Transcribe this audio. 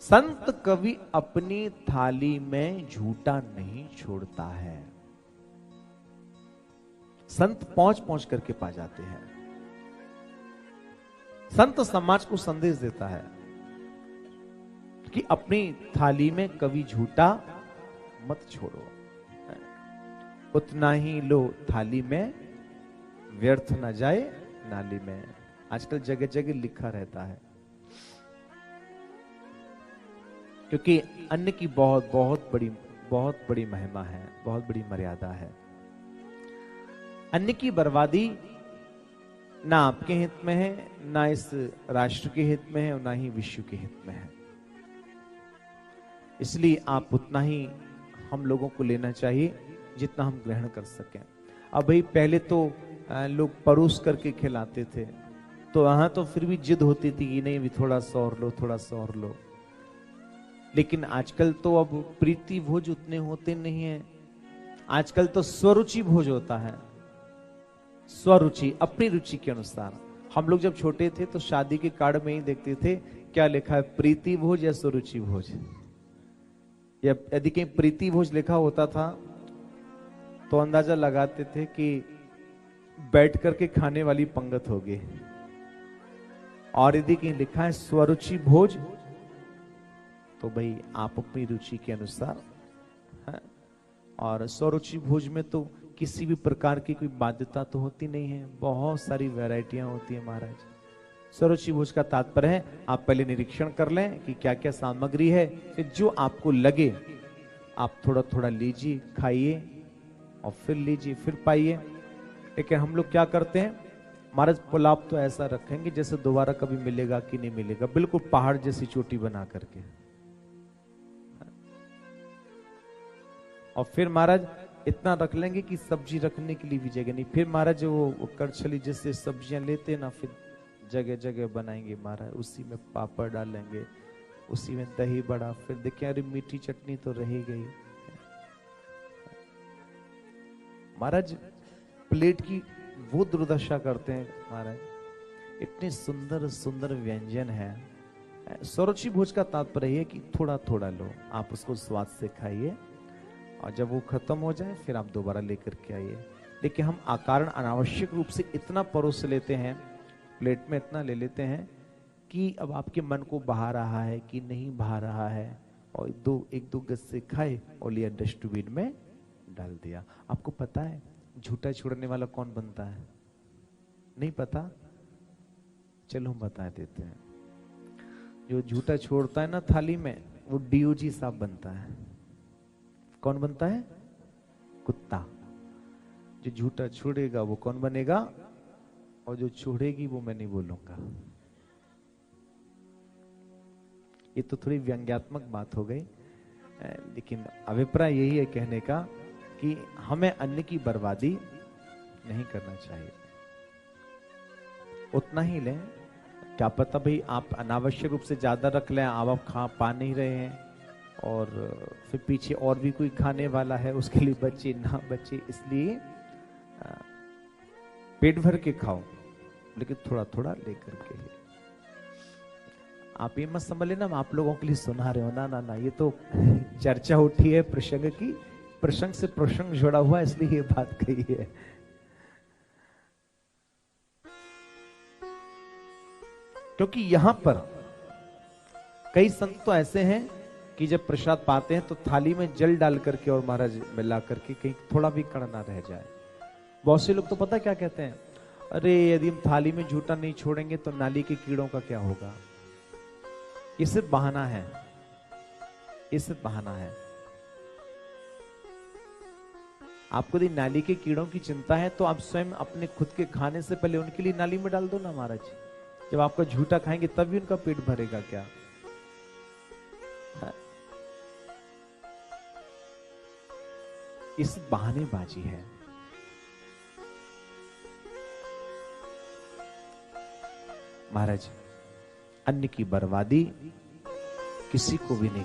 संत कवि अपनी थाली में झूठा नहीं छोड़ता है। संत पहुंच पहुंच करके पा जाते हैं। संत समाज को संदेश देता है कि अपनी थाली में कभी झूठा मत छोड़ो, उतना ही लो थाली में, व्यर्थ न जाए नाली में। आजकल जगह जगह लिखा रहता है, क्योंकि अन्न की बहुत बड़ी महिमा है, बहुत बड़ी मर्यादा है। अन्न की बर्बादी ना आपके हित में है, ना इस राष्ट्र के हित में है, और ना ही विश्व के हित में है। इसलिए आप उतना ही हम लोगों को लेना चाहिए जितना हम ग्रहण कर सकें। अब भाई पहले तो लोग परोस करके खिलाते थे, तो वहां तो फिर भी जिद होती थी कि नहीं भी थोड़ा सा और लो, थोड़ा सा और लो। लेकिन आजकल तो अब प्रीति भोज उतने होते नहीं है। आजकल तो स्वरुचि भोज होता है। स्वरुचि, अपनी रुचि के अनुसार। हम लोग जब छोटे थे तो शादी के कार्ड में ही देखते थे क्या लिखा है, प्रीति भोज या स्वरुचि भोज। या यदि कहीं प्रीति भोज लिखा होता था तो अंदाजा लगाते थे कि बैठ करके खाने वाली पंगत होगी। और यदि कहीं लिखा है स्वरुचि भोज तो भाई आप अपनी रुचि के अनुसार है। और स्वरुचि भोज में तो किसी भी प्रकार की कोई बाध्यता तो होती नहीं है, बहुत सारी वैरायटियां होती है महाराज। स्वरुचि भोज का तात्पर्य है आप पहले निरीक्षण कर लें कि क्या क्या सामग्री है, फिर जो आपको लगे आप थोड़ा थोड़ा लीजिए, खाइए और फिर लीजिए, फिर पाइए। लेकिन हम लोग क्या करते हैं महाराज, पुलाव तो ऐसा रखेंगे जैसे दोबारा कभी मिलेगा कि नहीं मिलेगा, बिल्कुल पहाड़ जैसी चोटी बना करके। और फिर महाराज इतना रख लेंगे कि सब्जी रखने के लिए भी जगह नहीं। फिर महाराज वो करछली जैसे सब्जियां लेते ना, फिर जगह जगह बनाएंगे महाराज, उसी में पापड़ डालेंगे, उसी में दही बड़ा, फिर देखें अरे मीठी चटनी तो रह गई। महाराज प्लेट की वो दुर्दशा करते हैं महाराज। इतने सुंदर सुंदर व्यंजन है। स्वरुचि भोज का तात्पर्य है कि थोड़ा थोड़ा लो, आप उसको स्वाद से खाइए, और जब वो खत्म हो जाए फिर आप दोबारा लेकर के आइए। लेकिन हम अकारण अनावश्यक रूप से इतना परोस लेते हैं, प्लेट में इतना ले लेते हैं कि अब आपके मन को बहा रहा है कि नहीं बहा रहा है, और एक दो गज से खाए और लिया डस्टबिन में डाल दिया। आपको पता है झूठा छोड़ने वाला कौन बनता है? नहीं पता? चलो हम बता देते हैं। जो झूठा छोड़ता है ना थाली में, वो डीओजी साहब बनता है। कौन बनता है? कुत्ता। जो झूठा छोड़ेगा वो कौन बनेगा? और जो छोड़ेगी वो मैं नहीं बोलूंगा। ये तो थोड़ी व्यंग्यात्मक बात हो गई, लेकिन अभिप्राय यही है कहने का कि हमें अन्न की बर्बादी नहीं करना चाहिए। उतना ही लें। क्या पता भाई आप अनावश्यक रूप से ज्यादा रख लें, आप खा पा नहीं रहे हैं, और फिर पीछे और भी कोई खाने वाला है, उसके लिए बचे ना बचे। इसलिए पेट भर के खाओ, लेकिन थोड़ा थोड़ा लेकर के। आप ये मत समझ लेना आप लोगों के लिए सुना रहे हो, ना ना ना, ये तो चर्चा उठी है प्रसंग की, प्रसंग से प्रसंग जुड़ा हुआ, इसलिए ये बात कही है। क्योंकि यहां पर कई संत तो ऐसे हैं कि जब प्रसाद पाते हैं तो थाली में जल डाल करके और महाराज मिला करके कहीं थोड़ा भी कण ना रह जाए। बहुत से लोग तो पता क्या कहते हैं, अरे यदि हम थाली में झूठा नहीं छोड़ेंगे तो नाली के कीड़ों का क्या होगा। ये सिर्फ बहाना है, ये सिर्फ बहाना है। आपको यदि नाली के कीड़ों की चिंता है तो आप स्वयं अपने खुद के खाने से पहले उनके लिए नाली में डाल दो ना महाराज। जब आपका झूठा खाएंगे तब भी उनका पेट भरेगा क्या? इस बहानेबाजी है। महाराज अन्न की बर्बादी किसी को भी नहीं